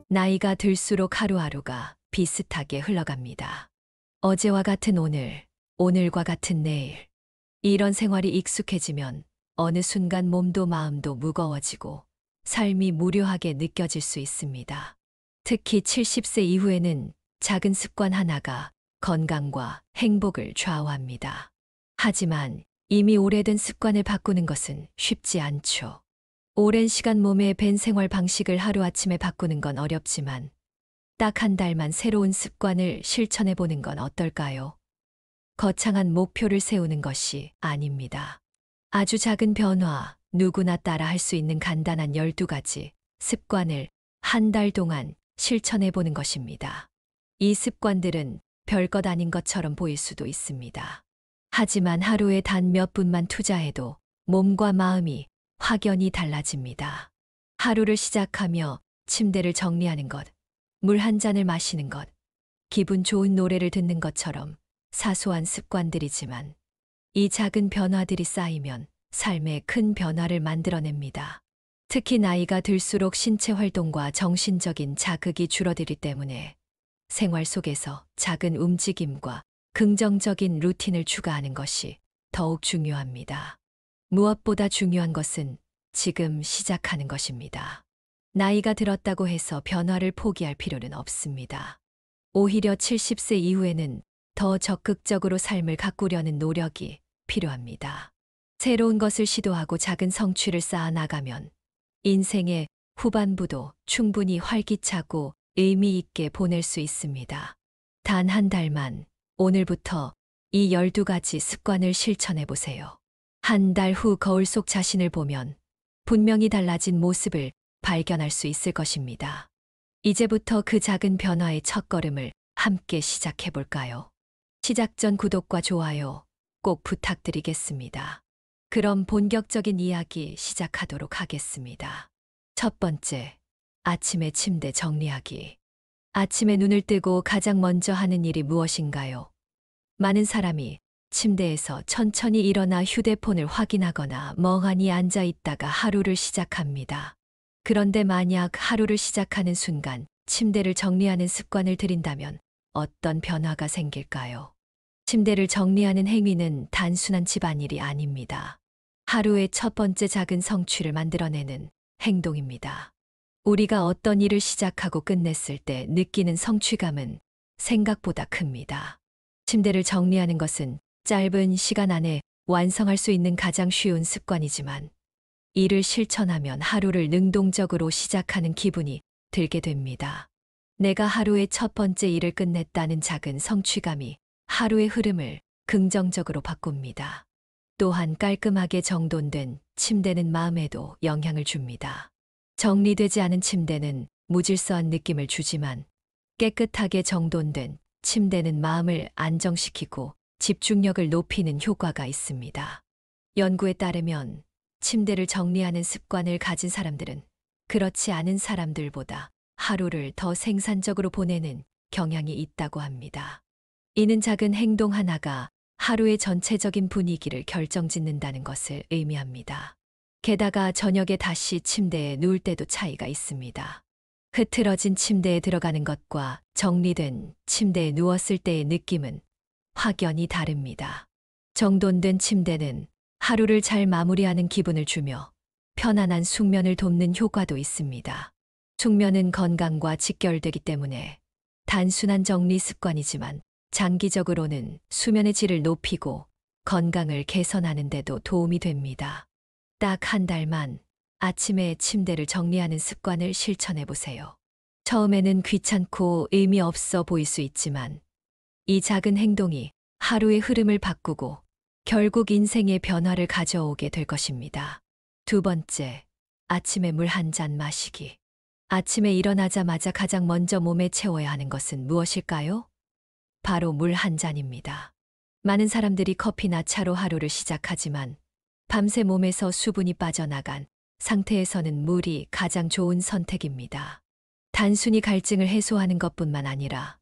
나이가 들수록 하루하루가 비슷하게 흘러갑니다. 어제와 같은 오늘, 오늘과 같은 내일. 이런 생활이 익숙해지면 어느 순간 몸도 마음도 무거워지고 삶이 무료하게 느껴질 수 있습니다. 특히 70세 이후에는 작은 습관 하나가 건강과 행복을 좌우합니다. 하지만 이미 오래된 습관을 바꾸는 것은 쉽지 않죠. 오랜 시간 몸에 밴 생활 방식을 하루아침에 바꾸는 건 어렵지만 딱 한 달만 새로운 습관을 실천해 보는 건 어떨까요? 거창한 목표를 세우는 것이 아닙니다. 아주 작은 변화, 누구나 따라 할 수 있는 간단한 12가지 습관을 한 달 동안 실천해 보는 것입니다. 이 습관들은 별것 아닌 것처럼 보일 수도 있습니다. 하지만 하루에 단 몇 분만 투자해도 몸과 마음이 확연히 달라집니다. 하루를 시작하며 침대를 정리하는 것, 물 한 잔을 마시는 것, 기분 좋은 노래를 듣는 것처럼 사소한 습관들이지만 이 작은 변화들이 쌓이면 삶에 큰 변화를 만들어냅니다. 특히 나이가 들수록 신체 활동과 정신적인 자극이 줄어들기 때문에 생활 속에서 작은 움직임과 긍정적인 루틴을 추가하는 것이 더욱 중요합니다. 무엇보다 중요한 것은 지금 시작하는 것입니다. 나이가 들었다고 해서 변화를 포기할 필요는 없습니다. 오히려 70세 이후에는 더 적극적으로 삶을 가꾸려는 노력이 필요합니다. 새로운 것을 시도하고 작은 성취를 쌓아 나가면 인생의 후반부도 충분히 활기차고 의미 있게 보낼 수 있습니다. 단 한 달만 오늘부터 이 12가지 습관을 실천해 보세요. 한 달 후 거울 속 자신을 보면 분명히 달라진 모습을 발견할 수 있을 것입니다. 이제부터 그 작은 변화의 첫걸음을 함께 시작해 볼까요? 시작 전 구독과 좋아요 꼭 부탁드리겠습니다. 그럼 본격적인 이야기 시작하도록 하겠습니다. 첫 번째, 아침에 침대 정리하기. 아침에 눈을 뜨고 가장 먼저 하는 일이 무엇인가요? 많은 사람이 침대에서 천천히 일어나 휴대폰을 확인하거나 멍하니 앉아 있다가 하루를 시작합니다. 그런데 만약 하루를 시작하는 순간 침대를 정리하는 습관을 들인다면 어떤 변화가 생길까요? 침대를 정리하는 행위는 단순한 집안일이 아닙니다. 하루의 첫 번째 작은 성취를 만들어내는 행동입니다. 우리가 어떤 일을 시작하고 끝냈을 때 느끼는 성취감은 생각보다 큽니다. 침대를 정리하는 것은 짧은 시간 안에 완성할 수 있는 가장 쉬운 습관이지만 이를 실천하면 하루를 능동적으로 시작하는 기분이 들게 됩니다. 내가 하루의 첫 번째 일을 끝냈다는 작은 성취감이 하루의 흐름을 긍정적으로 바꿉니다. 또한 깔끔하게 정돈된 침대는 마음에도 영향을 줍니다. 정리되지 않은 침대는 무질서한 느낌을 주지만 깨끗하게 정돈된 침대는 마음을 안정시키고 집중력을 높이는 효과가 있습니다. 연구에 따르면 침대를 정리하는 습관을 가진 사람들은 그렇지 않은 사람들보다 하루를 더 생산적으로 보내는 경향이 있다고 합니다. 이는 작은 행동 하나가 하루의 전체적인 분위기를 결정짓는다는 것을 의미합니다. 게다가 저녁에 다시 침대에 누울 때도 차이가 있습니다. 흐트러진 침대에 들어가는 것과 정리된 침대에 누웠을 때의 느낌은 확연히 다릅니다. 정돈된 침대는 하루를 잘 마무리하는 기분을 주며 편안한 숙면을 돕는 효과도 있습니다. 숙면은 건강과 직결되기 때문에 단순한 정리 습관이지만 장기적으로는 수면의 질을 높이고 건강을 개선하는 데도 도움이 됩니다. 딱 한 달만 아침에 침대를 정리하는 습관을 실천해 보세요. 처음에는 귀찮고 의미 없어 보일 수 있지만 이 작은 행동이 하루의 흐름을 바꾸고 결국 인생의 변화를 가져오게 될 것입니다. 두 번째, 아침에 물 한 잔 마시기. 아침에 일어나자마자 가장 먼저 몸에 채워야 하는 것은 무엇일까요? 바로 물 한 잔입니다. 많은 사람들이 커피나 차로 하루를 시작하지만 밤새 몸에서 수분이 빠져나간 상태에서는 물이 가장 좋은 선택입니다. 단순히 갈증을 해소하는 것뿐만 아니라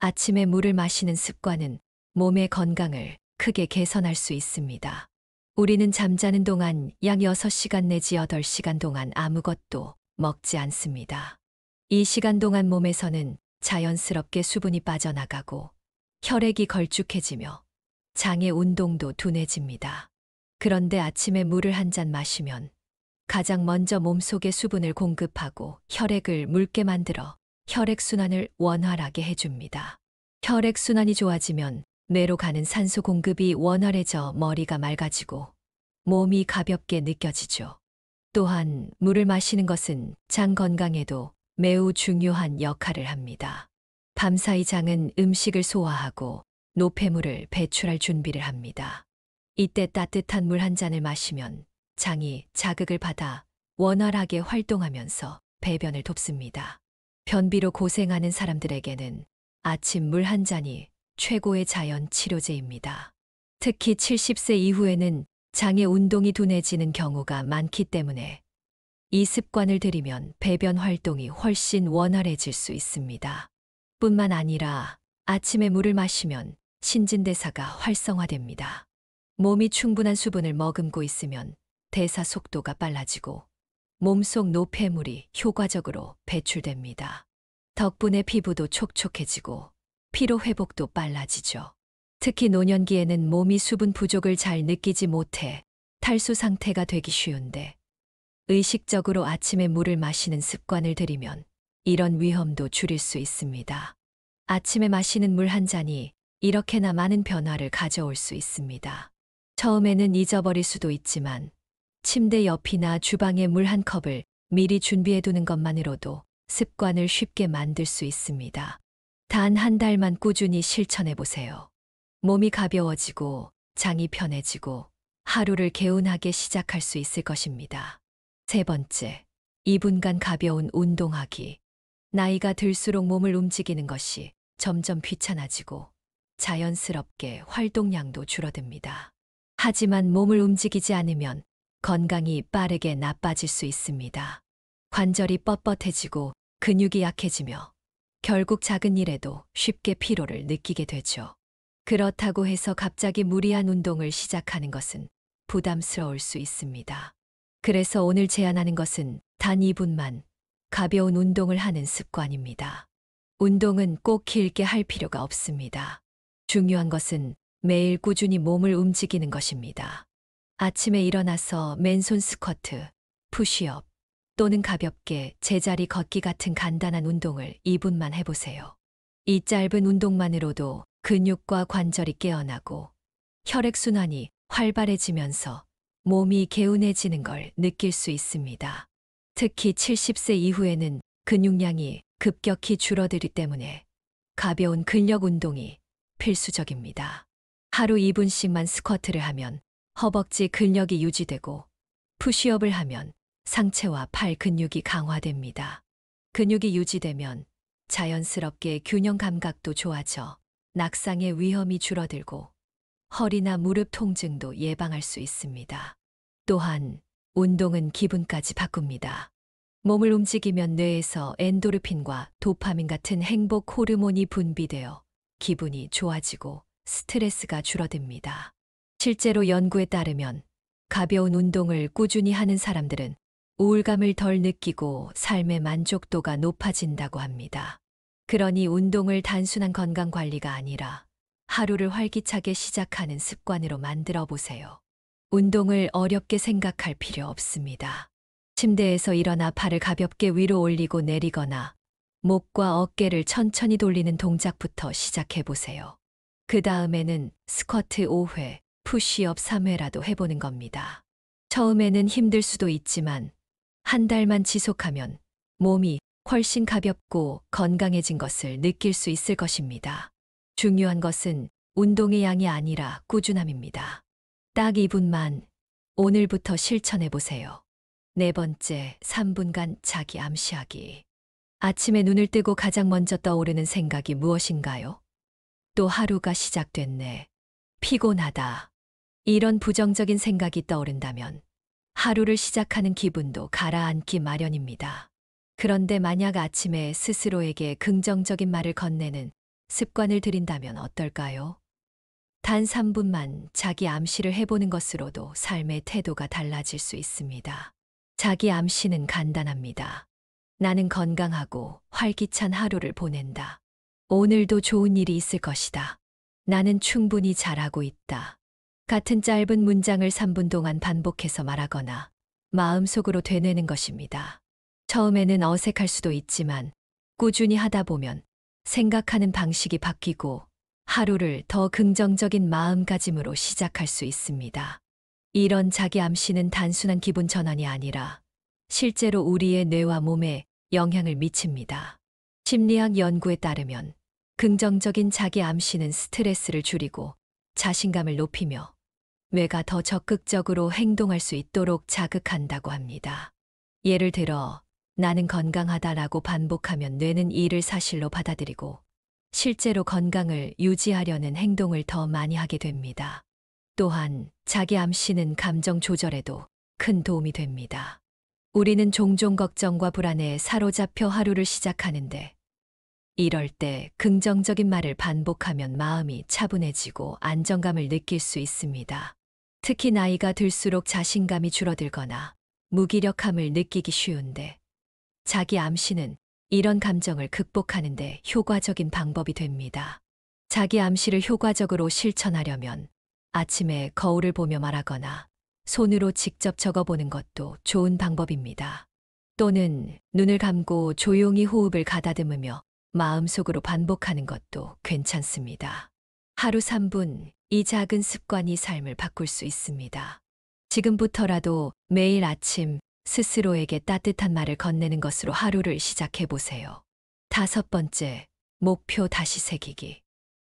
아침에 물을 마시는 습관은 몸의 건강을 크게 개선할 수 있습니다. 우리는 잠자는 동안 약 6시간 내지 8시간 동안 아무것도 먹지 않습니다. 이 시간 동안 몸에서는 자연스럽게 수분이 빠져나가고 혈액이 걸쭉해지며 장의 운동도 둔해집니다. 그런데 아침에 물을 한 잔 마시면 가장 먼저 몸속에 수분을 공급하고 혈액을 묽게 만들어 혈액순환을 원활하게 해줍니다. 혈액순환이 좋아지면 뇌로 가는 산소 공급이 원활해져 머리가 맑아지고 몸이 가볍게 느껴지죠. 또한 물을 마시는 것은 장 건강에도 매우 중요한 역할을 합니다. 밤사이 장은 음식을 소화하고 노폐물을 배출할 준비를 합니다. 이때 따뜻한 물 한 잔을 마시면 장이 자극을 받아 원활하게 활동하면서 배변을 돕습니다. 변비로 고생하는 사람들에게는 아침 물 한 잔이 최고의 자연 치료제입니다. 특히 70세 이후에는 장의 운동이 둔해지는 경우가 많기 때문에 이 습관을 들이면 배변 활동이 훨씬 원활해질 수 있습니다. 뿐만 아니라 아침에 물을 마시면 신진대사가 활성화됩니다. 몸이 충분한 수분을 머금고 있으면 대사 속도가 빨라지고 몸속 노폐물이 효과적으로 배출됩니다. 덕분에 피부도 촉촉해지고 피로 회복도 빨라지죠. 특히 노년기에는 몸이 수분 부족을 잘 느끼지 못해 탈수 상태가 되기 쉬운데 의식적으로 아침에 물을 마시는 습관을 들이면 이런 위험도 줄일 수 있습니다. 아침에 마시는 물 한 잔이 이렇게나 많은 변화를 가져올 수 있습니다. 처음에는 잊어버릴 수도 있지만 침대 옆이나 주방에 물 한 컵을 미리 준비해 두는 것만으로도 습관을 쉽게 만들 수 있습니다. 단 한 달만 꾸준히 실천해 보세요. 몸이 가벼워지고 장이 편해지고 하루를 개운하게 시작할 수 있을 것입니다. 세 번째, 2분간 가벼운 운동하기. 나이가 들수록 몸을 움직이는 것이 점점 귀찮아지고 자연스럽게 활동량도 줄어듭니다. 하지만 몸을 움직이지 않으면 건강이 빠르게 나빠질 수 있습니다. 관절이 뻣뻣해지고 근육이 약해지며 결국 작은 일에도 쉽게 피로를 느끼게 되죠. 그렇다고 해서 갑자기 무리한 운동을 시작하는 것은 부담스러울 수 있습니다. 그래서 오늘 제안하는 것은 단 2분만 가벼운 운동을 하는 습관입니다. 운동은 꼭 길게 할 필요가 없습니다. 중요한 것은 매일 꾸준히 몸을 움직이는 것입니다. 아침에 일어나서 맨손 스쿼트, 푸시업 또는 가볍게 제자리 걷기 같은 간단한 운동을 2분만 해보세요. 이 짧은 운동만으로도 근육과 관절이 깨어나고 혈액순환이 활발해지면서 몸이 개운해지는 걸 느낄 수 있습니다. 특히 70세 이후에는 근육량이 급격히 줄어들기 때문에 가벼운 근력 운동이 필수적입니다. 하루 2분씩만 스쿼트를 하면 허벅지 근력이 유지되고 푸시업을 하면 상체와 팔 근육이 강화됩니다. 근육이 유지되면 자연스럽게 균형 감각도 좋아져 낙상의 위험이 줄어들고 허리나 무릎 통증도 예방할 수 있습니다. 또한 운동은 기분까지 바꿉니다. 몸을 움직이면 뇌에서 엔도르핀과 도파민 같은 행복 호르몬이 분비되어 기분이 좋아지고 스트레스가 줄어듭니다. 실제로 연구에 따르면 가벼운 운동을 꾸준히 하는 사람들은 우울감을 덜 느끼고 삶의 만족도가 높아진다고 합니다. 그러니 운동을 단순한 건강 관리가 아니라 하루를 활기차게 시작하는 습관으로 만들어 보세요. 운동을 어렵게 생각할 필요 없습니다. 침대에서 일어나 팔을 가볍게 위로 올리고 내리거나 목과 어깨를 천천히 돌리는 동작부터 시작해 보세요. 그 다음에는 스쿼트 5회, 푸시업 3회라도 해보는 겁니다. 처음에는 힘들 수도 있지만 한 달만 지속하면 몸이 훨씬 가볍고 건강해진 것을 느낄 수 있을 것입니다. 중요한 것은 운동의 양이 아니라 꾸준함입니다. 딱 2분만 오늘부터 실천해 보세요. 네 번째, 3분간 자기 암시하기. 아침에 눈을 뜨고 가장 먼저 떠오르는 생각이 무엇인가요? 또 하루가 시작됐네. 피곤하다. 이런 부정적인 생각이 떠오른다면 하루를 시작하는 기분도 가라앉기 마련입니다. 그런데 만약 아침에 스스로에게 긍정적인 말을 건네는 습관을 들인다면 어떨까요? 단 3분만 자기 암시를 해보는 것으로도 삶의 태도가 달라질 수 있습니다. 자기 암시는 간단합니다. 나는 건강하고 활기찬 하루를 보낸다. 오늘도 좋은 일이 있을 것이다. 나는 충분히 잘하고 있다. 같은 짧은 문장을 3분 동안 반복해서 말하거나 마음속으로 되뇌는 것입니다. 처음에는 어색할 수도 있지만 꾸준히 하다 보면 생각하는 방식이 바뀌고 하루를 더 긍정적인 마음가짐으로 시작할 수 있습니다. 이런 자기 암시는 단순한 기분 전환이 아니라 실제로 우리의 뇌와 몸에 영향을 미칩니다. 심리학 연구에 따르면 긍정적인 자기 암시는 스트레스를 줄이고 자신감을 높이며 뇌가 더 적극적으로 행동할 수 있도록 자극한다고 합니다. 예를 들어, 나는 건강하다라고 반복하면 뇌는 이를 사실로 받아들이고 실제로 건강을 유지하려는 행동을 더 많이 하게 됩니다. 또한 자기 암시는 감정 조절에도 큰 도움이 됩니다. 우리는 종종 걱정과 불안에 사로잡혀 하루를 시작하는데 이럴 때 긍정적인 말을 반복하면 마음이 차분해지고 안정감을 느낄 수 있습니다. 특히 나이가 들수록 자신감이 줄어들거나 무기력함을 느끼기 쉬운데 자기 암시는 이런 감정을 극복하는 데 효과적인 방법이 됩니다. 자기 암시를 효과적으로 실천하려면 아침에 거울을 보며 말하거나 손으로 직접 적어보는 것도 좋은 방법입니다. 또는 눈을 감고 조용히 호흡을 가다듬으며 마음속으로 반복하는 것도 괜찮습니다. 하루 3분, 이 작은 습관이 삶을 바꿀 수 있습니다. 지금부터라도 매일 아침 스스로에게 따뜻한 말을 건네는 것으로 하루를 시작해 보세요. 5번째, 목표 다시 새기기.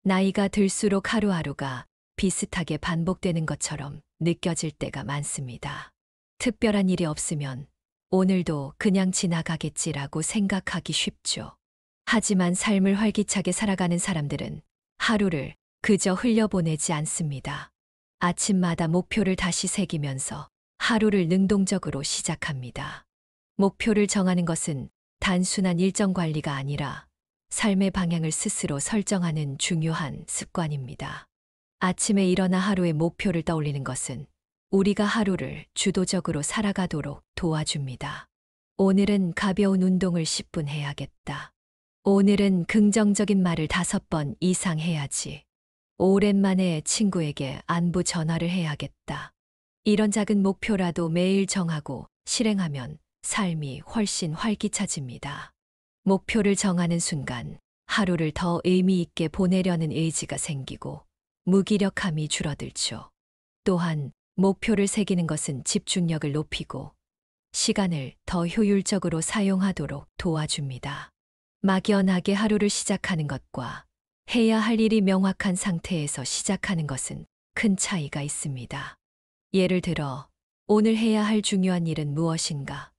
나이가 들수록 하루하루가 비슷하게 반복되는 것처럼 느껴질 때가 많습니다. 특별한 일이 없으면 오늘도 그냥 지나가겠지라고 생각하기 쉽죠. 하지만 삶을 활기차게 살아가는 사람들은 하루를 그저 흘려보내지 않습니다. 아침마다 목표를 다시 새기면서 하루를 능동적으로 시작합니다. 목표를 정하는 것은 단순한 일정 관리가 아니라 삶의 방향을 스스로 설정하는 중요한 습관입니다. 아침에 일어나 하루의 목표를 떠올리는 것은 우리가 하루를 주도적으로 살아가도록 도와줍니다. 오늘은 가벼운 운동을 10분 해야겠다. 오늘은 긍정적인 말을 5번 이상 해야지. 오랜만에 친구에게 안부 전화를 해야겠다. 이런 작은 목표라도 매일 정하고 실행하면 삶이 훨씬 활기차집니다. 목표를 정하는 순간 하루를 더 의미 있게 보내려는 의지가 생기고 무기력함이 줄어들죠. 또한 목표를 새기는 것은 집중력을 높이고 시간을 더 효율적으로 사용하도록 도와줍니다. 막연하게 하루를 시작하는 것과 해야 할 일이 명확한 상태에서 시작하는 것은 큰 차이가 있습니다. 예를 들어, 오늘 해야 할 중요한 일은 무엇인가?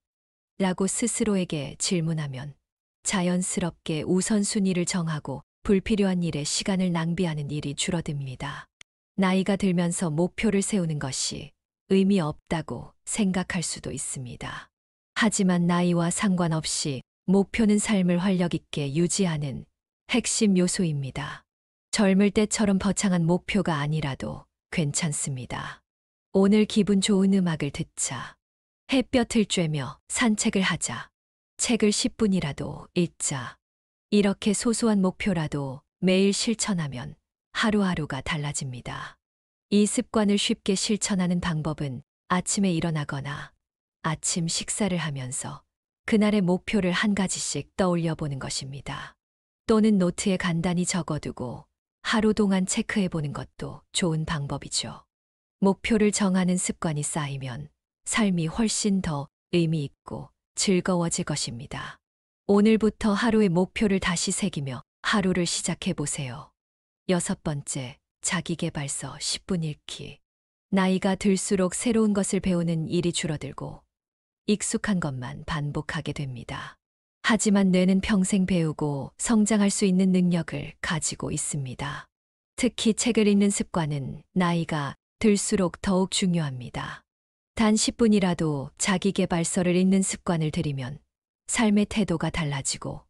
라고 스스로에게 질문하면 자연스럽게 우선순위를 정하고 불필요한 일에 시간을 낭비하는 일이 줄어듭니다. 나이가 들면서 목표를 세우는 것이 의미 없다고 생각할 수도 있습니다. 하지만 나이와 상관없이 목표는 삶을 활력 있게 유지하는 핵심 요소입니다. 젊을 때처럼 거창한 목표가 아니라도 괜찮습니다. 오늘 기분 좋은 음악을 듣자. 햇볕을 쬐며 산책을 하자. 책을 10분이라도 읽자. 이렇게 소소한 목표라도 매일 실천하면 하루하루가 달라집니다. 이 습관을 쉽게 실천하는 방법은 아침에 일어나거나 아침 식사를 하면서 그날의 목표를 한 가지씩 떠올려 보는 것입니다. 또는 노트에 간단히 적어두고 하루 동안 체크해 보는 것도 좋은 방법이죠. 목표를 정하는 습관이 쌓이면 삶이 훨씬 더 의미 있고 즐거워질 것입니다. 오늘부터 하루의 목표를 다시 새기며 하루를 시작해 보세요. 6번째, 자기계발서 10분 읽기. 나이가 들수록 새로운 것을 배우는 일이 줄어들고 익숙한 것만 반복하게 됩니다. 하지만 뇌는 평생 배우고 성장할 수 있는 능력을 가지고 있습니다. 특히 책을 읽는 습관은 나이가 들수록 더욱 중요합니다. 단 10분이라도 자기계발서를 읽는 습관을 들이면 삶의 태도가 달라지고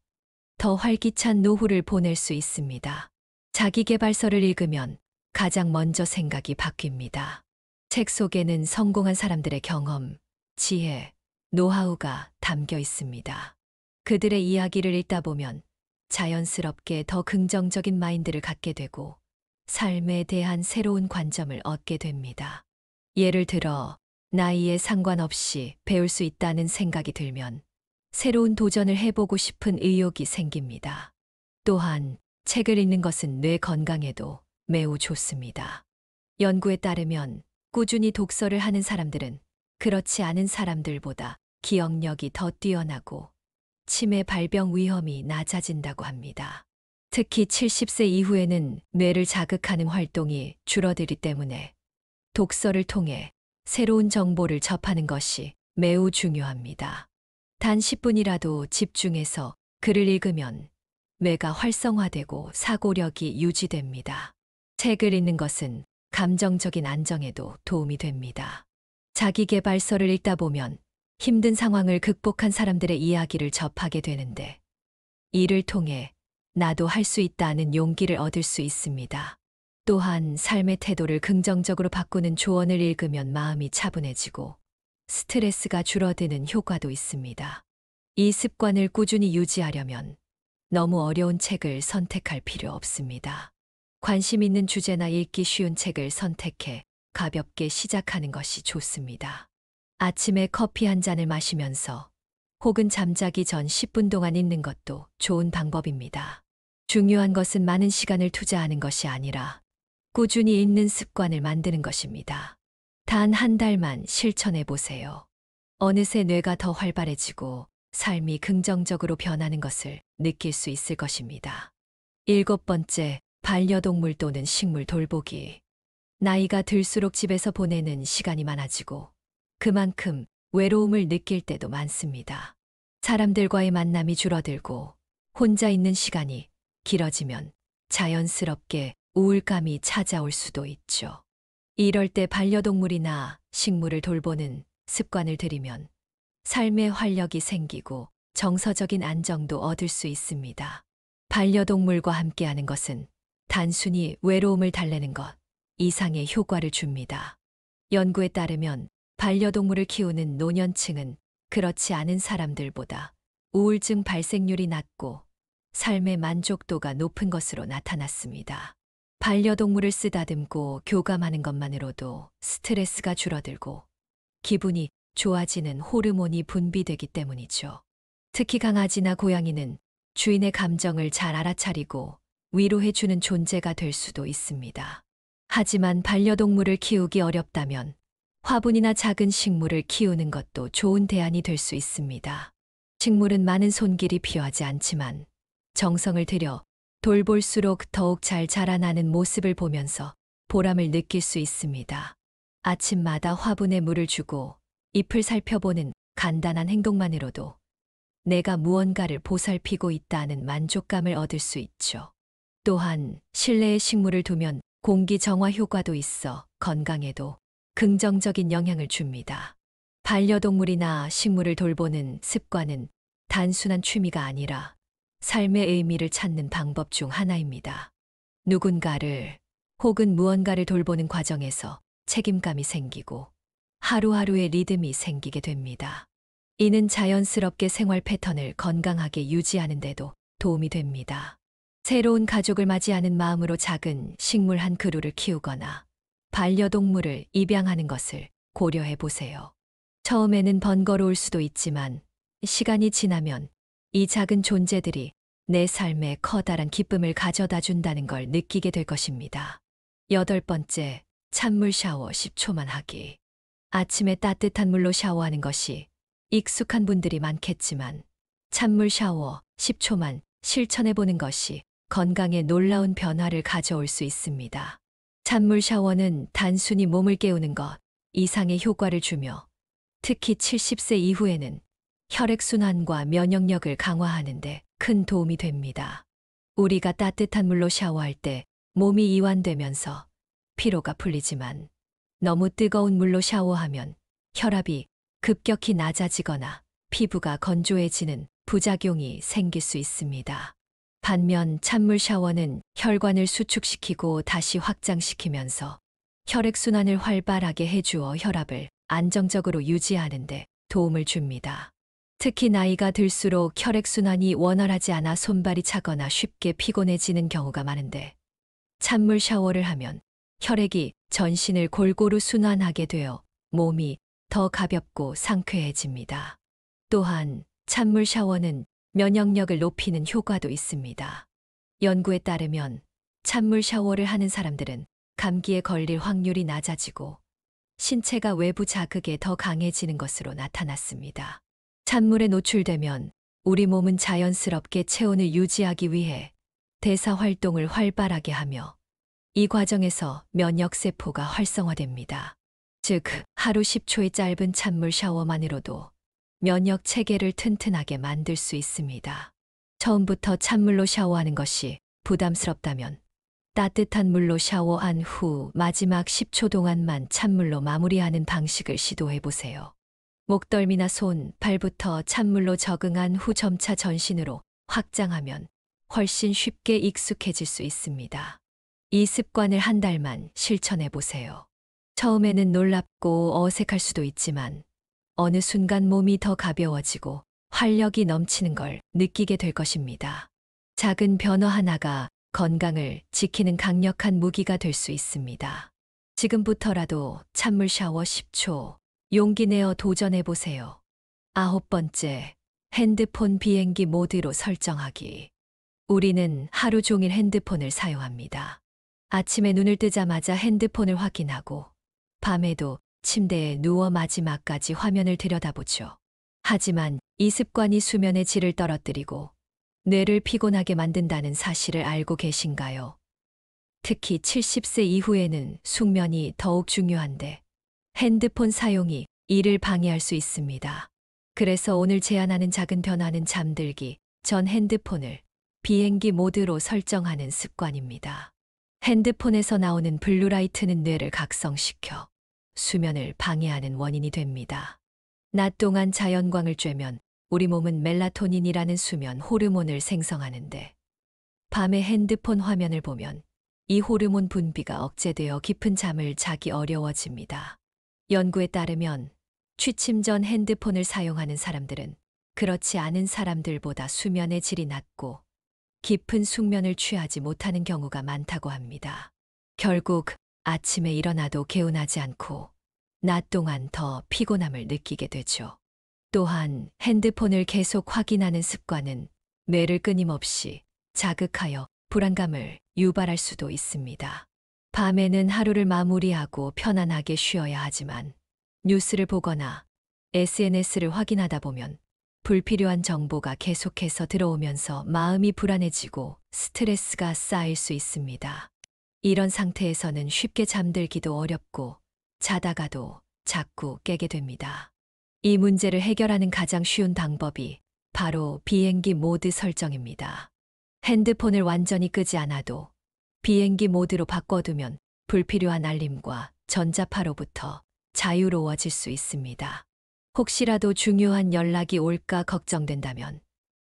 더 활기찬 노후를 보낼 수 있습니다. 자기계발서를 읽으면 가장 먼저 생각이 바뀝니다. 책 속에는 성공한 사람들의 경험, 지혜, 노하우가 담겨 있습니다. 그들의 이야기를 읽다 보면 자연스럽게 더 긍정적인 마인드를 갖게 되고 삶에 대한 새로운 관점을 얻게 됩니다. 예를 들어, 나이에 상관없이 배울 수 있다는 생각이 들면 새로운 도전을 해보고 싶은 의욕이 생깁니다. 또한 책을 읽는 것은 뇌 건강에도 매우 좋습니다. 연구에 따르면 꾸준히 독서를 하는 사람들은 그렇지 않은 사람들보다 기억력이 더 뛰어나고 치매 발병 위험이 낮아진다고 합니다. 특히 70세 이후에는 뇌를 자극하는 활동이 줄어들기 때문에 독서를 통해 새로운 정보를 접하는 것이 매우 중요합니다. 단 10분이라도 집중해서 글을 읽으면 뇌가 활성화되고 사고력이 유지됩니다. 책을 읽는 것은 감정적인 안정에도 도움이 됩니다. 자기계발서를 읽다 보면 힘든 상황을 극복한 사람들의 이야기를 접하게 되는데 이를 통해 나도 할 수 있다는 용기를 얻을 수 있습니다. 또한 삶의 태도를 긍정적으로 바꾸는 조언을 읽으면 마음이 차분해지고 스트레스가 줄어드는 효과도 있습니다. 이 습관을 꾸준히 유지하려면 너무 어려운 책을 선택할 필요 없습니다. 관심 있는 주제나 읽기 쉬운 책을 선택해 가볍게 시작하는 것이 좋습니다. 아침에 커피 한 잔을 마시면서 혹은 잠자기 전 10분 동안 읽는 것도 좋은 방법입니다. 중요한 것은 많은 시간을 투자하는 것이 아니라 꾸준히 읽는 습관을 만드는 것입니다. 단 한 달만 실천해 보세요. 어느새 뇌가 더 활발해지고 삶이 긍정적으로 변하는 것을 느낄 수 있을 것입니다. 7번째, 반려동물 또는 식물 돌보기. 나이가 들수록 집에서 보내는 시간이 많아지고 그만큼 외로움을 느낄 때도 많습니다. 사람들과의 만남이 줄어들고 혼자 있는 시간이 길어지면 자연스럽게 우울감이 찾아올 수도 있죠. 이럴 때 반려동물이나 식물을 돌보는 습관을 들이면 삶의 활력이 생기고 정서적인 안정도 얻을 수 있습니다. 반려동물과 함께하는 것은 단순히 외로움을 달래는 것 이상의 효과를 줍니다. 연구에 따르면 반려동물을 키우는 노년층은 그렇지 않은 사람들보다 우울증 발생률이 낮고 삶의 만족도가 높은 것으로 나타났습니다. 반려동물을 쓰다듬고 교감하는 것만으로도 스트레스가 줄어들고 기분이 좋아지는 호르몬이 분비되기 때문이죠. 특히 강아지나 고양이는 주인의 감정을 잘 알아차리고 위로해주는 존재가 될 수도 있습니다. 하지만 반려동물을 키우기 어렵다면 화분이나 작은 식물을 키우는 것도 좋은 대안이 될 수 있습니다. 식물은 많은 손길이 필요하지 않지만 정성을 들여 돌볼수록 더욱 잘 자라나는 모습을 보면서 보람을 느낄 수 있습니다. 아침마다 화분에 물을 주고 잎을 살펴보는 간단한 행동만으로도 내가 무언가를 보살피고 있다는 만족감을 얻을 수 있죠. 또한 실내에 식물을 두면 공기 정화 효과도 있어 건강에도 긍정적인 영향을 줍니다. 반려동물이나 식물을 돌보는 습관은 단순한 취미가 아니라 삶의 의미를 찾는 방법 중 하나입니다. 누군가를 혹은 무언가를 돌보는 과정에서 책임감이 생기고 하루하루의 리듬이 생기게 됩니다. 이는 자연스럽게 생활 패턴을 건강하게 유지하는 데도 도움이 됩니다. 새로운 가족을 맞이하는 마음으로 작은 식물 한 그루를 키우거나 반려동물을 입양하는 것을 고려해 보세요. 처음에는 번거로울 수도 있지만 시간이 지나면 이 작은 존재들이 내 삶에 커다란 기쁨을 가져다 준다는 걸 느끼게 될 것입니다. 8번째, 찬물 샤워 10초만 하기. 아침에 따뜻한 물로 샤워하는 것이 익숙한 분들이 많겠지만 찬물 샤워 10초만 실천해 보는 것이 건강에 놀라운 변화를 가져올 수 있습니다. 찬물 샤워는 단순히 몸을 깨우는 것 이상의 효과를 주며 특히 70세 이후에는 혈액순환과 면역력을 강화하는 데 큰 도움이 됩니다. 우리가 따뜻한 물로 샤워할 때 몸이 이완되면서 피로가 풀리지만 너무 뜨거운 물로 샤워하면 혈압이 급격히 낮아지거나 피부가 건조해지는 부작용이 생길 수 있습니다. 반면 찬물 샤워는 혈관을 수축시키고 다시 확장시키면서 혈액순환을 활발하게 해주어 혈압을 안정적으로 유지하는 데 도움을 줍니다. 특히 나이가 들수록 혈액순환이 원활하지 않아 손발이 차거나 쉽게 피곤해지는 경우가 많은데 찬물 샤워를 하면 혈액이 전신을 골고루 순환하게 되어 몸이 더 가볍고 상쾌해집니다. 또한 찬물 샤워는 면역력을 높이는 효과도 있습니다. 연구에 따르면 찬물 샤워를 하는 사람들은 감기에 걸릴 확률이 낮아지고 신체가 외부 자극에 더 강해지는 것으로 나타났습니다. 찬물에 노출되면 우리 몸은 자연스럽게 체온을 유지하기 위해 대사 활동을 활발하게 하며 이 과정에서 면역세포가 활성화됩니다. 즉, 하루 10초의 짧은 찬물 샤워만으로도 면역 체계를 튼튼하게 만들 수 있습니다. 처음부터 찬물로 샤워하는 것이 부담스럽다면 따뜻한 물로 샤워한 후 마지막 10초 동안만 찬물로 마무리하는 방식을 시도해 보세요. 목덜미나 손, 발부터 찬물로 적응한 후 점차 전신으로 확장하면 훨씬 쉽게 익숙해질 수 있습니다. 이 습관을 한 달만 실천해 보세요. 처음에는 놀랍고 어색할 수도 있지만 어느 순간 몸이 더 가벼워지고 활력이 넘치는 걸 느끼게 될 것입니다. 작은 변화 하나가 건강을 지키는 강력한 무기가 될 수 있습니다. 지금부터라도 찬물 샤워 10초 용기 내어 도전해 보세요. 9번째, 핸드폰 비행기 모드로 설정하기. 우리는 하루 종일 핸드폰을 사용합니다. 아침에 눈을 뜨자마자 핸드폰을 확인하고 밤에도 침대에 누워 마지막까지 화면을 들여다보죠. 하지만 이 습관이 수면의 질을 떨어뜨리고 뇌를 피곤하게 만든다는 사실을 알고 계신가요? 특히 70세 이후에는 숙면이 더욱 중요한데 핸드폰 사용이 이를 방해할 수 있습니다. 그래서 오늘 제안하는 작은 변화는 잠들기 전 핸드폰을 비행기 모드로 설정하는 습관입니다. 핸드폰에서 나오는 블루라이트는 뇌를 각성시켜 수면을 방해하는 원인이 됩니다. 낮 동안 자연광을 쬐면 우리 몸은 멜라토닌이라는 수면 호르몬을 생성하는데 밤에 핸드폰 화면을 보면 이 호르몬 분비가 억제되어 깊은 잠을 자기 어려워집니다. 연구에 따르면 취침 전 핸드폰을 사용하는 사람들은 그렇지 않은 사람들보다 수면의 질이 낮고 깊은 숙면을 취하지 못하는 경우가 많다고 합니다. 결국 아침에 일어나도 개운하지 않고 낮 동안 더 피곤함을 느끼게 되죠. 또한 핸드폰을 계속 확인하는 습관은 뇌를 끊임없이 자극하여 불안감을 유발할 수도 있습니다. 밤에는 하루를 마무리하고 편안하게 쉬어야 하지만 뉴스를 보거나 SNS를 확인하다 보면 불필요한 정보가 계속해서 들어오면서 마음이 불안해지고 스트레스가 쌓일 수 있습니다. 이런 상태에서는 쉽게 잠들기도 어렵고 자다가도 자꾸 깨게 됩니다. 이 문제를 해결하는 가장 쉬운 방법이 바로 비행기 모드 설정입니다. 핸드폰을 완전히 끄지 않아도 비행기 모드로 바꿔두면 불필요한 알림과 전자파로부터 자유로워질 수 있습니다. 혹시라도 중요한 연락이 올까 걱정된다면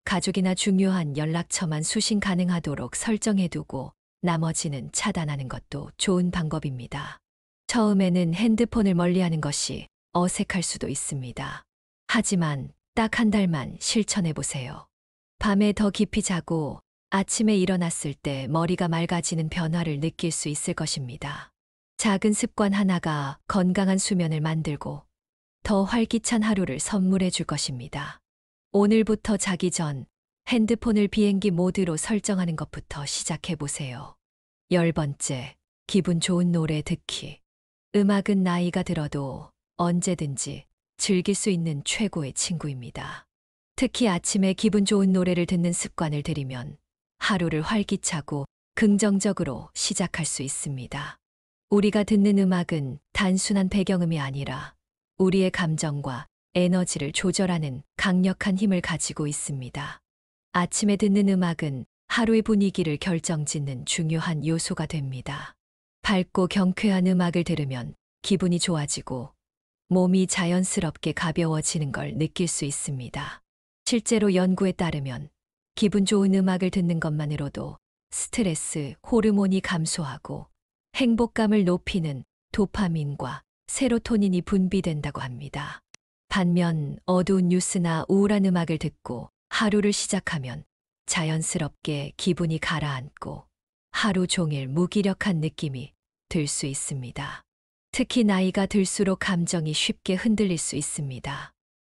가족이나 중요한 연락처만 수신 가능하도록 설정해두고 나머지는 차단하는 것도 좋은 방법입니다. 처음에는 핸드폰을 멀리하는 것이 어색할 수도 있습니다. 하지만 딱 한 달만 실천해보세요. 밤에 더 깊이 자고 아침에 일어났을 때 머리가 맑아지는 변화를 느낄 수 있을 것입니다. 작은 습관 하나가 건강한 수면을 만들고 더 활기찬 하루를 선물해 줄 것입니다. 오늘부터 자기 전 핸드폰을 비행기 모드로 설정하는 것부터 시작해 보세요. 10번째, 기분 좋은 노래 듣기. 음악은 나이가 들어도 언제든지 즐길 수 있는 최고의 친구입니다. 특히 아침에 기분 좋은 노래를 듣는 습관을 들이면 하루를 활기차고 긍정적으로 시작할 수 있습니다. 우리가 듣는 음악은 단순한 배경음이 아니라 우리의 감정과 에너지를 조절하는 강력한 힘을 가지고 있습니다. 아침에 듣는 음악은 하루의 분위기를 결정짓는 중요한 요소가 됩니다. 밝고 경쾌한 음악을 들으면 기분이 좋아지고 몸이 자연스럽게 가벼워지는 걸 느낄 수 있습니다. 실제로 연구에 따르면 기분 좋은 음악을 듣는 것만으로도 스트레스 호르몬이 감소하고 행복감을 높이는 도파민과 세로토닌이 분비된다고 합니다. 반면 어두운 뉴스나 우울한 음악을 듣고 하루를 시작하면 자연스럽게 기분이 가라앉고 하루 종일 무기력한 느낌이 들 수 있습니다. 특히 나이가 들수록 감정이 쉽게 흔들릴 수 있습니다.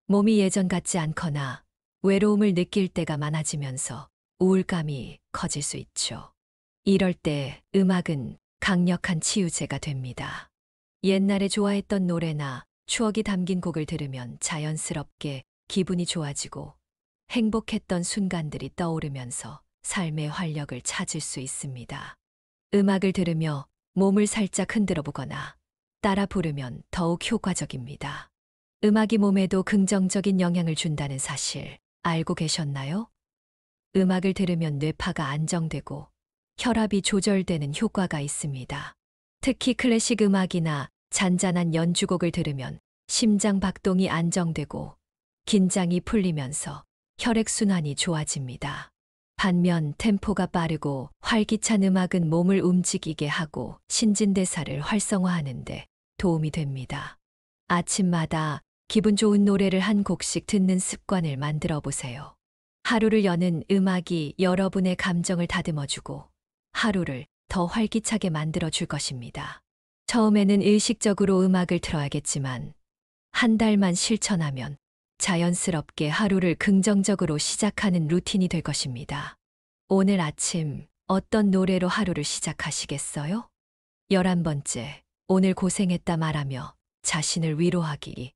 몸이 예전 같지 않거나 외로움을 느낄 때가 많아지면서 우울감이 커질 수 있죠. 이럴 때 음악은 강력한 치유제가 됩니다. 옛날에 좋아했던 노래나 추억이 담긴 곡을 들으면 자연스럽게 기분이 좋아지고 행복했던 순간들이 떠오르면서 삶의 활력을 찾을 수 있습니다. 음악을 들으며 몸을 살짝 흔들어 보거나 따라 부르면 더욱 효과적입니다. 음악이 몸에도 긍정적인 영향을 준다는 사실 알고 계셨나요? 음악을 들으면 뇌파가 안정되고 혈압이 조절되는 효과가 있습니다. 특히 클래식 음악이나 잔잔한 연주곡을 들으면 심장 박동이 안정되고 긴장이 풀리면서 혈액순환이 좋아집니다. 반면 템포가 빠르고 활기찬 음악은 몸을 움직이게 하고 신진대사를 활성화하는 데 도움이 됩니다. 아침마다 기분 좋은 노래를 한 곡씩 듣는 습관을 만들어 보세요. 하루를 여는 음악이 여러분의 감정을 다듬어주고 하루를 더 활기차게 만들어 줄 것입니다. 처음에는 의식적으로 음악을 틀어야겠지만 한 달만 실천하면 자연스럽게 하루를 긍정적으로 시작하는 루틴이 될 것입니다. 오늘 아침 어떤 노래로 하루를 시작하시겠어요? 11번째, 오늘 고생했다 말하며 자신을 위로하기.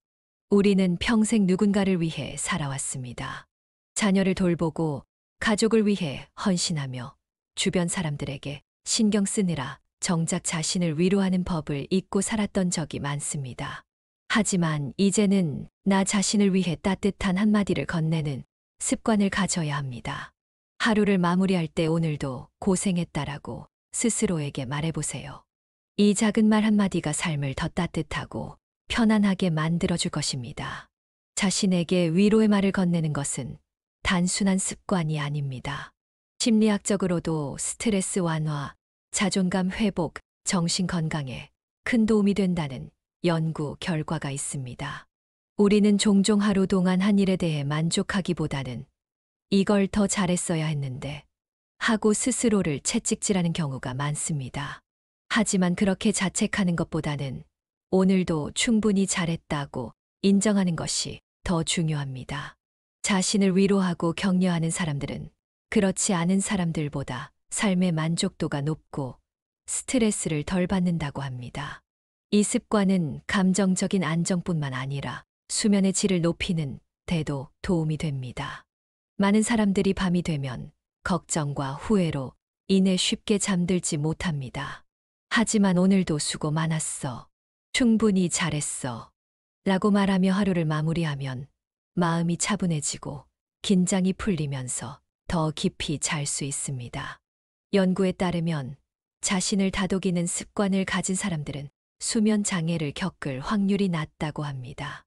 우리는 평생 누군가를 위해 살아왔습니다. 자녀를 돌보고 가족을 위해 헌신하며 주변 사람들에게 신경 쓰느라 정작 자신을 위로하는 법을 잊고 살았던 적이 많습니다. 하지만 이제는 나 자신을 위해 따뜻한 한마디를 건네는 습관을 가져야 합니다. 하루를 마무리할 때 오늘도 고생했다라고 스스로에게 말해보세요. 이 작은 말 한마디가 삶을 더 따뜻하고 편안하게 만들어줄 것입니다. 자신에게 위로의 말을 건네는 것은 단순한 습관이 아닙니다. 심리학적으로도 스트레스 완화, 자존감 회복, 정신 건강에 큰 도움이 된다는 연구 결과가 있습니다. 우리는 종종 하루 동안 한 일에 대해 만족하기보다는 이걸 더 잘했어야 했는데 하고 스스로를 채찍질하는 경우가 많습니다. 하지만 그렇게 자책하는 것보다는 오늘도 충분히 잘했다고 인정하는 것이 더 중요합니다. 자신을 위로하고 격려하는 사람들은 그렇지 않은 사람들보다 삶의 만족도가 높고 스트레스를 덜 받는다고 합니다. 이 습관은 감정적인 안정뿐만 아니라 수면의 질을 높이는 데도 도움이 됩니다. 많은 사람들이 밤이 되면 걱정과 후회로 인해 쉽게 잠들지 못합니다. 하지만 오늘도 수고 많았어. 충분히 잘했어. 라고 말하며 하루를 마무리하면 마음이 차분해지고 긴장이 풀리면서 더 깊이 잘 수 있습니다. 연구에 따르면 자신을 다독이는 습관을 가진 사람들은 수면 장애를 겪을 확률이 낮다고 합니다.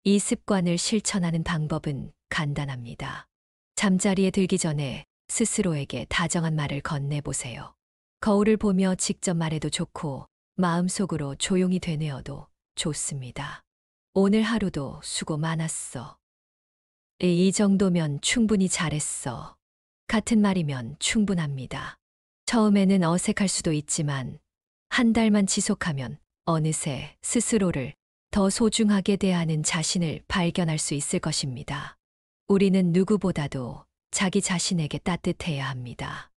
이 습관을 실천하는 방법은 간단합니다. 잠자리에 들기 전에 스스로에게 다정한 말을 건네보세요. 거울을 보며 직접 말해도 좋고 마음속으로 조용히 되뇌어도 좋습니다. 오늘 하루도 수고 많았어. 이 정도면 충분히 잘했어. 같은 말이면 충분합니다. 처음에는 어색할 수도 있지만 한 달만 지속하면 어느새 스스로를 더 소중하게 대하는 자신을 발견할 수 있을 것입니다. 우리는 누구보다도 자기 자신에게 따뜻해야 합니다.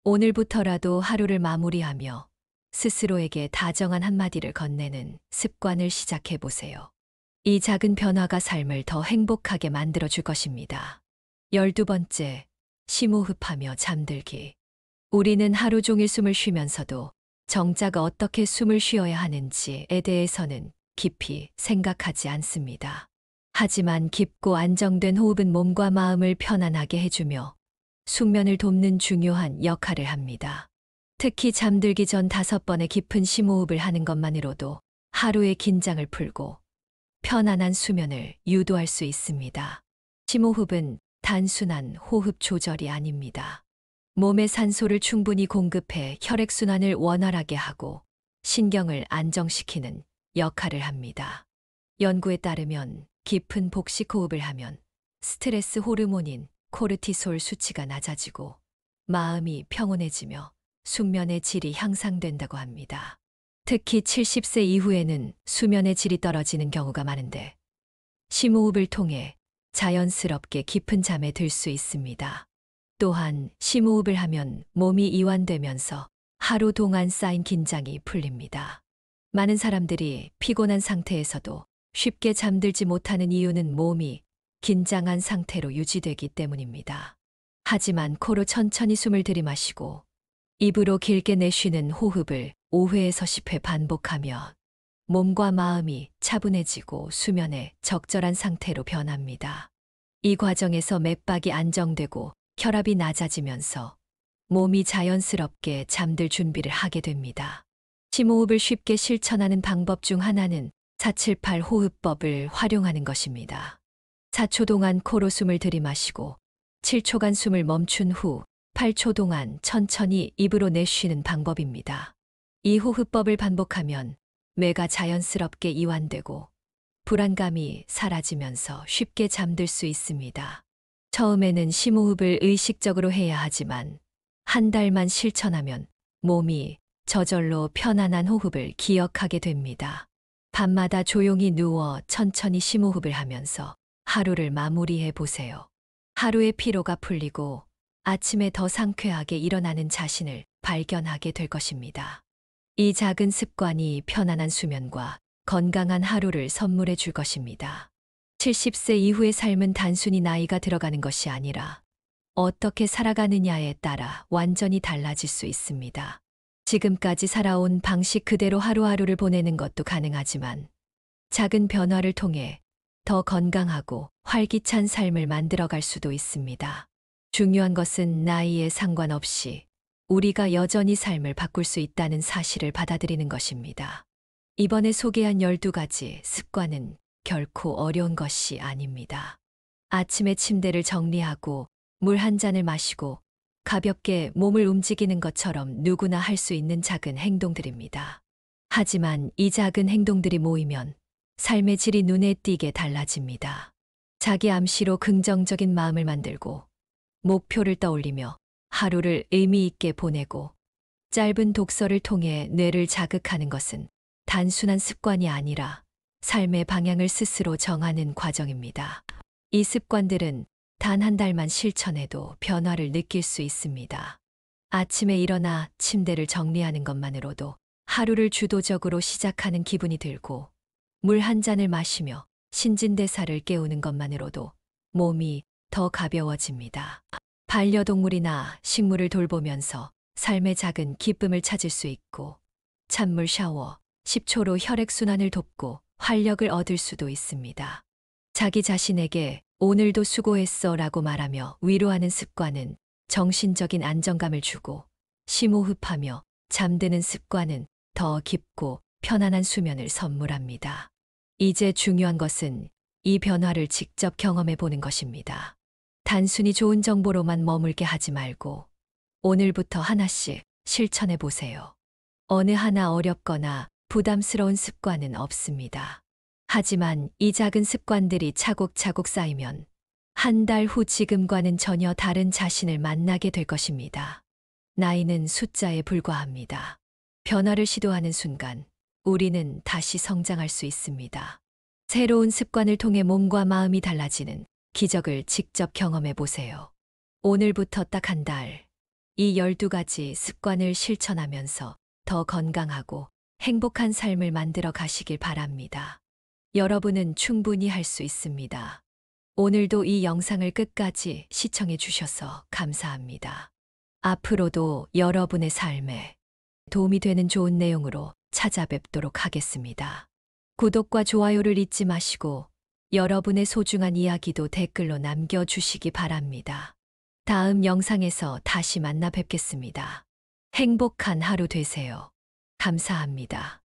오늘부터라도 하루를 마무리하며 스스로에게 다정한 한마디를 건네는 습관을 시작해 보세요. 이 작은 변화가 삶을 더 행복하게 만들어 줄 것입니다. 12번째, 심호흡하며 잠들기. 우리는 하루 종일 숨을 쉬면서도 정작 어떻게 숨을 쉬어야 하는지에 대해서는 깊이 생각하지 않습니다. 하지만 깊고 안정된 호흡은 몸과 마음을 편안하게 해주며 숙면을 돕는 중요한 역할을 합니다. 특히 잠들기 전 5번의 깊은 심호흡을 하는 것만으로도 하루의 긴장을 풀고 편안한 수면을 유도할 수 있습니다. 심호흡은 단순한 호흡 조절이 아닙니다. 몸에 산소를 충분히 공급해 혈액순환을 원활하게 하고 신경을 안정시키는 역할을 합니다. 연구에 따르면 깊은 복식 호흡을 하면 스트레스 호르몬인 코르티솔 수치가 낮아지고 마음이 평온해지며 숙면의 질이 향상된다고 합니다. 특히 70세 이후에는 수면의 질이 떨어지는 경우가 많은데 심호흡을 통해 자연스럽게 깊은 잠에 들 수 있습니다. 또한 심호흡을 하면 몸이 이완되면서 하루 동안 쌓인 긴장이 풀립니다. 많은 사람들이 피곤한 상태에서도 쉽게 잠들지 못하는 이유는 몸이 긴장한 상태로 유지되기 때문입니다. 하지만 코로 천천히 숨을 들이마시고 입으로 길게 내쉬는 호흡을 5회에서 10회 반복하며 몸과 마음이 차분해지고 수면에 적절한 상태로 변합니다. 이 과정에서 맥박이 안정되고 혈압이 낮아지면서 몸이 자연스럽게 잠들 준비를 하게 됩니다. 심호흡을 쉽게 실천하는 방법 중 하나는 478 호흡법을 활용하는 것입니다. 4초 동안 코로 숨을 들이마시고 7초간 숨을 멈춘 후 8초 동안 천천히 입으로 내쉬는 방법입니다. 이 호흡법을 반복하면 뇌가 자연스럽게 이완되고 불안감이 사라지면서 쉽게 잠들 수 있습니다. 처음에는 심호흡을 의식적으로 해야 하지만 한 달만 실천하면 몸이 저절로 편안한 호흡을 기억하게 됩니다. 밤마다 조용히 누워 천천히 심호흡을 하면서 하루를 마무리해 보세요. 하루의 피로가 풀리고 아침에 더 상쾌하게 일어나는 자신을 발견하게 될 것입니다. 이 작은 습관이 편안한 수면과 건강한 하루를 선물해 줄 것입니다. 70세 이후의 삶은 단순히 나이가 들어가는 것이 아니라 어떻게 살아가느냐에 따라 완전히 달라질 수 있습니다. 지금까지 살아온 방식 그대로 하루하루를 보내는 것도 가능하지만 작은 변화를 통해 더 건강하고 활기찬 삶을 만들어갈 수도 있습니다. 중요한 것은 나이에 상관없이 우리가 여전히 삶을 바꿀 수 있다는 사실을 받아들이는 것입니다. 이번에 소개한 12가지 습관은 결코 어려운 것이 아닙니다. 아침에 침대를 정리하고 물 한 잔을 마시고 가볍게 몸을 움직이는 것처럼 누구나 할 수 있는 작은 행동들입니다. 하지만 이 작은 행동들이 모이면 삶의 질이 눈에 띄게 달라집니다. 자기 암시로 긍정적인 마음을 만들고 목표를 떠올리며 하루를 의미 있게 보내고 짧은 독서를 통해 뇌를 자극하는 것은 단순한 습관이 아니라 삶의 방향을 스스로 정하는 과정입니다. 이 습관들은 단 한 달만 실천해도 변화를 느낄 수 있습니다. 아침에 일어나 침대를 정리하는 것만으로도 하루를 주도적으로 시작하는 기분이 들고 물 한 잔을 마시며 신진대사를 깨우는 것만으로도 몸이 더 가벼워집니다. 반려동물이나 식물을 돌보면서 삶의 작은 기쁨을 찾을 수 있고 찬물 샤워, 10초로 혈액순환을 돕고 활력을 얻을 수도 있습니다. 자기 자신에게 오늘도 수고했어 라고 말하며 위로하는 습관은 정신적인 안정감을 주고 심호흡하며 잠드는 습관은 더 깊고 편안한 수면을 선물합니다. 이제 중요한 것은 이 변화를 직접 경험해 보는 것입니다. 단순히 좋은 정보로만 머물게 하지 말고 오늘부터 하나씩 실천해 보세요. 어느 하나 어렵거나 부담스러운 습관은 없습니다. 하지만 이 작은 습관들이 차곡차곡 쌓이면 한 달 후 지금과는 전혀 다른 자신을 만나게 될 것입니다. 나이는 숫자에 불과합니다. 변화를 시도하는 순간 우리는 다시 성장할 수 있습니다. 새로운 습관을 통해 몸과 마음이 달라지는 기적을 직접 경험해 보세요. 오늘부터 딱 한 달, 이 12가지 습관을 실천하면서 더 건강하고 행복한 삶을 만들어 가시길 바랍니다. 여러분은 충분히 할 수 있습니다. 오늘도 이 영상을 끝까지 시청해 주셔서 감사합니다. 앞으로도 여러분의 삶에 도움이 되는 좋은 내용으로 찾아뵙도록 하겠습니다. 구독과 좋아요를 잊지 마시고 여러분의 소중한 이야기도 댓글로 남겨주시기 바랍니다. 다음 영상에서 다시 만나 뵙겠습니다. 행복한 하루 되세요. 감사합니다.